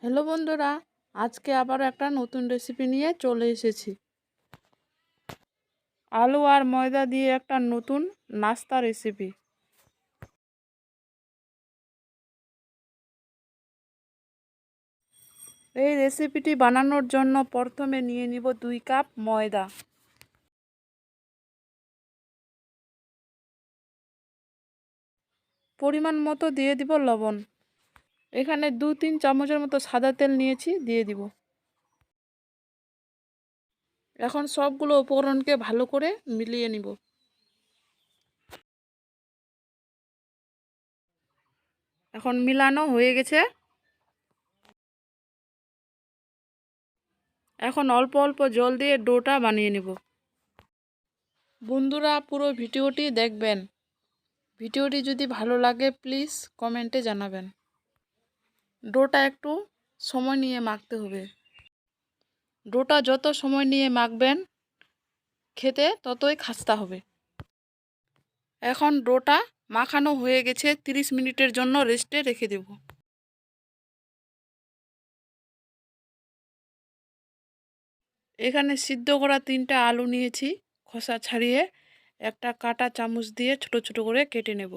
Hello বন্ধুরা, আজকে আবার একটা নতুন রেসিপি নিয়ে চলে এসেছি। আলু আর ময়দা দিয়ে একটা নতুন নাস্তা রেসিপি। এই রেসিপিটি বানানোর জন্য প্রথমে নিয়ে নিব 2 কাপ ময়দা। পরিমাণ মতো দিয়ে দিব লবণ। এখানে 2-3 চামচের মতো সাদা তেল নিয়েছি, দিয়ে দিব। এখন সবগুলো উপকরণকে ভালো করে মিলিয়ে নিব। এখন মিলানো হয়ে গেছে। এখন অল্প অল্প জল দিয়ে ডোটা বানিয়ে নিব। বন্ধুরা, পুরো ভিডিওটি দেখবেন। ভিডিওটি যদি ভালো লাগে প্লিজ কমেন্টে জানাবেন। ডোটা একটু সময় নিয়ে মাখতে হবে। ডোটা যত সময় নিয়ে মাখবেন খেতে ততই খাস্তা হবে। এখন ডোটা মাখানো হয়ে গেছে, 30 মিনিটের জন্য রেস্টে রেখে দেব। এখানে সিদ্ধ করা 3টা আলু নিয়েছি, খোসা ছাড়িয়ে একটা কাঁটা চামচ দিয়ে ছোট ছোট করে কেটে নেব।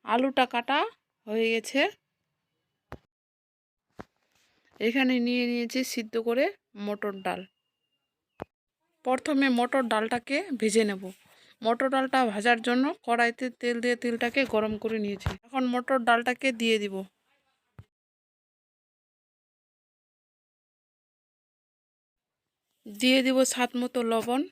আলুটা কাটা হয়ে গেছে। এখানে নিয়ে নিয়েছি সিদ্ধ করে মটর ডাল। প্রথমে মটর ডালটাকে ভেজে নেব। মটর ডালটা ভাজার জন্য কড়াইতে তেল দিয়ে তেলটাকে গরম করে নিয়েছি। এখন মটর ডালটাকে দিয়ে দিব। দিয়ে দিব স্বাদ মতো লবণ।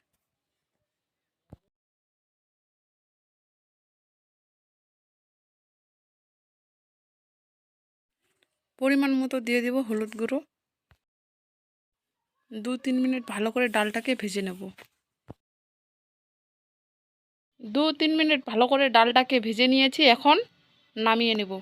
পরিমাণ মতো দিয়ে দিব হলুদ গুঁড়ো। 2-3 মিনিট ভালো করে ডালটাকে ভেজে নেব। 2-3 মিনিট ভালো করে ডালটাকে ভেজে নিয়েছি, এখন নামিয়ে নেব।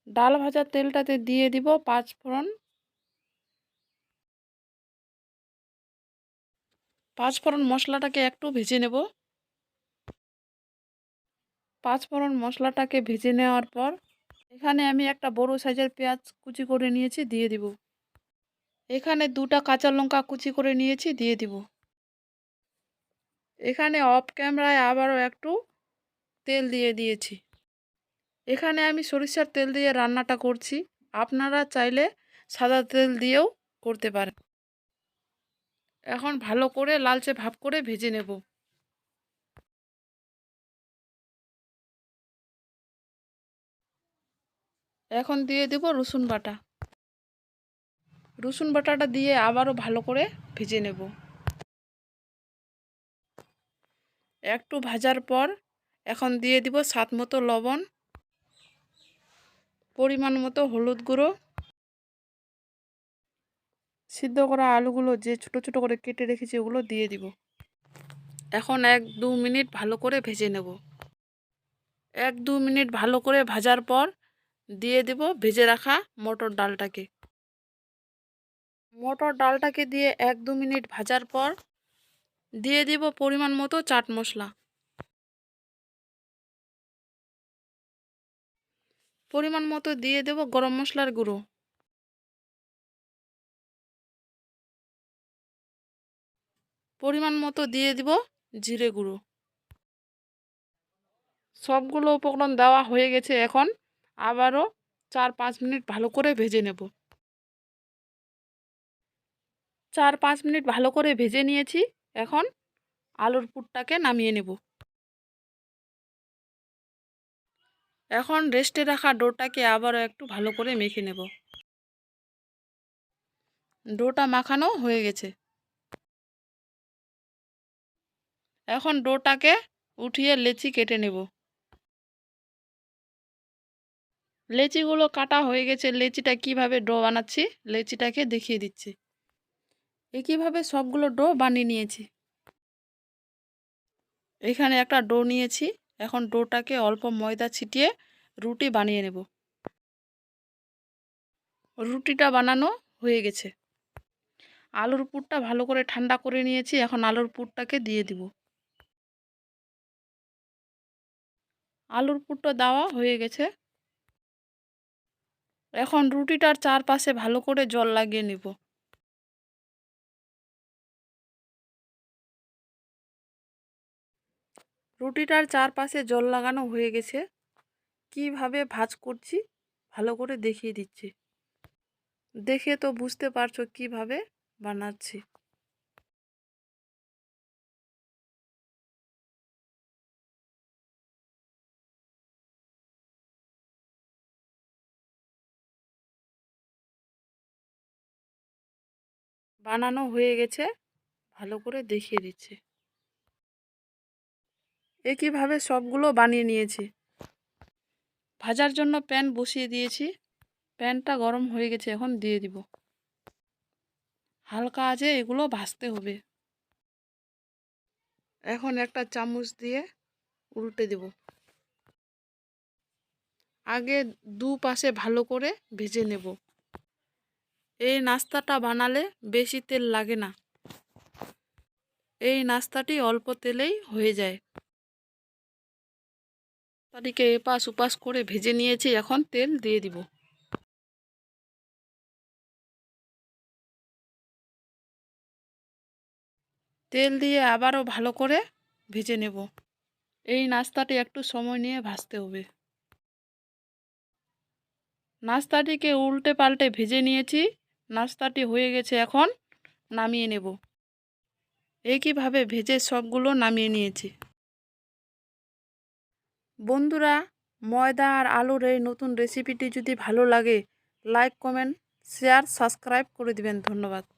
ডাল ভাজা তেলটাতে দিয়ে দিব 5 ফোড়ন। 5 ফোড়ন মশলাটাকে একটু ভেজে নেব। 5 ফোড়ন মশলাটাকে ভেজে নেওয়ার পর এখানে আমি একটা বড় সাইজের পেঁয়াজ কুচি করে নিয়েছি, দিয়ে দিব। এখানে 2টা কাঁচা লঙ্কা কুচি করে নিয়েছি, দিয়ে দিব। এখানে অফ ক্যামেরায় আবারও একটু তেল দিয়ে দিয়েছি। এখানে আমি সরিষার তেল দিয়ে রান্নাটা করছি, আপনারা চাইলে সাদা তেল দিয়েও করতে পারেন। এখন ভালো করে লালচে ভাব করে ভেজে নেব। এখন দিয়ে দেব রসুন বাটা। রসুন বাটাটা দিয়ে আবারও ভালো করে ভেজে নেব। একটু ভাজার পর এখন দিয়ে দিব স্বাদ মতো লবণ, পরিমাণ মতো হলুদ গুঁড়ো। সিদ্ধ করা আলুগুলো যে ছোট ছোট করে কেটে রেখেছি ওগুলো দিয়ে দিব। এখন 1-2 মিনিট ভালো করে ভেজে নেব। 1-2 মিনিট ভালো করে ভাজার পর দিয়ে দেব ভেজে রাখা মটর ডালটাকে। মটর ডালটাকে দিয়ে 1-2 মিনিট ভাজার পর দিয়ে দিব পরিমাণ মতো চাট মশলা। পরিমাণ মতো দিয়ে দেব গরম মশলার গুঁড়ো। পরিমাণ মতো দিয়ে দিব জিরে গুঁড়ো। সবগুলো উপকরণ দেওয়া হয়ে গেছে। এখন আবারও 4-5 মিনিট ভালো করে ভেজে নেব। 4-5 মিনিট ভালো করে ভেজে নিয়েছি। এখন আলুর পুরটাকে নামিয়ে নেব। এখন রেস্টে রাখা ডোটাকে আবারও একটু ভালো করে মেখে নেব। ডোটা মাখানো হয়ে গেছে। এখন ডোটাকে উঠিয়ে লেচি কেটে নেব। লেচিগুলো কাটা হয়ে গেছে। লেচিটা কিভাবে ডো বানাচ্ছি লেচিটাকে দেখিয়ে দিচ্ছি। একইভাবে সবগুলো ডো বানিয়ে নিয়েছি। এখানে একটা ডো নিয়েছি। এখন ডোটাকে অল্প ময়দা ছিটিয়ে রুটি বানিয়ে নেব। রুটিটা বানানো হয়ে গেছে। আলুর পুরটা ভালো করে ঠান্ডা করে নিয়েছি। এখন আলুর পুরটাকে দিয়ে দিব। আলুর পুরটা দেওয়া হয়ে গেছে। এখন রুটিটার চারপাশে ভালো করে জল লাগিয়ে নেব। রুটিটার চারপাশে জল লাগানো হয়ে গেছে। কিভাবে ভাঁজ করছি ভালো করে দেখিয়ে দিচ্ছি। দেখে তো বুঝতে পারছো কিভাবে বানাচ্ছি। বানানো হয়ে গেছে, ভালো করে দেখিয়ে দিচ্ছি। একইভাবে সবগুলো বানিয়ে নিয়েছি। ভাজার জন্য প্যান বসিয়ে দিয়েছি। প্যানটা গরম হয়ে গেছে, এখন দিয়ে দিব। হালকা আঁচে এগুলো ভাজতে হবে। এখন একটা চামচ দিয়ে উল্টে দেব। আগে দুপাশে ভালো করে ভেজে নেব। এই নাস্তাটা বানালে বেশি তেল লাগে না। এই নাস্তাটি অল্প তেলেই হয়ে যায়। তাটিকে এপাশ ওপাশ করে ভেজে নিয়েছি। এখন তেল দিয়ে দিব। তেল দিয়ে আবারও ভালো করে ভেজে নেব। এই নাস্তাটি একটু সময় নিয়ে ভাজতে হবে। নাস্তাটিকে উল্টে পাল্টে ভেজে নিয়েছি। নাস্তাটি হয়ে গেছে, এখন নামিয়ে নেব। একইভাবে ভেজে সবগুলো নামিয়ে নিয়েছি। বন্ধুরা, ময়দা আর আলুর এই নতুন রেসিপিটি যদি ভালো লাগে লাইক, কমেন্ট, শেয়ার, সাবস্ক্রাইব করে দিবেন। ধন্যবাদ।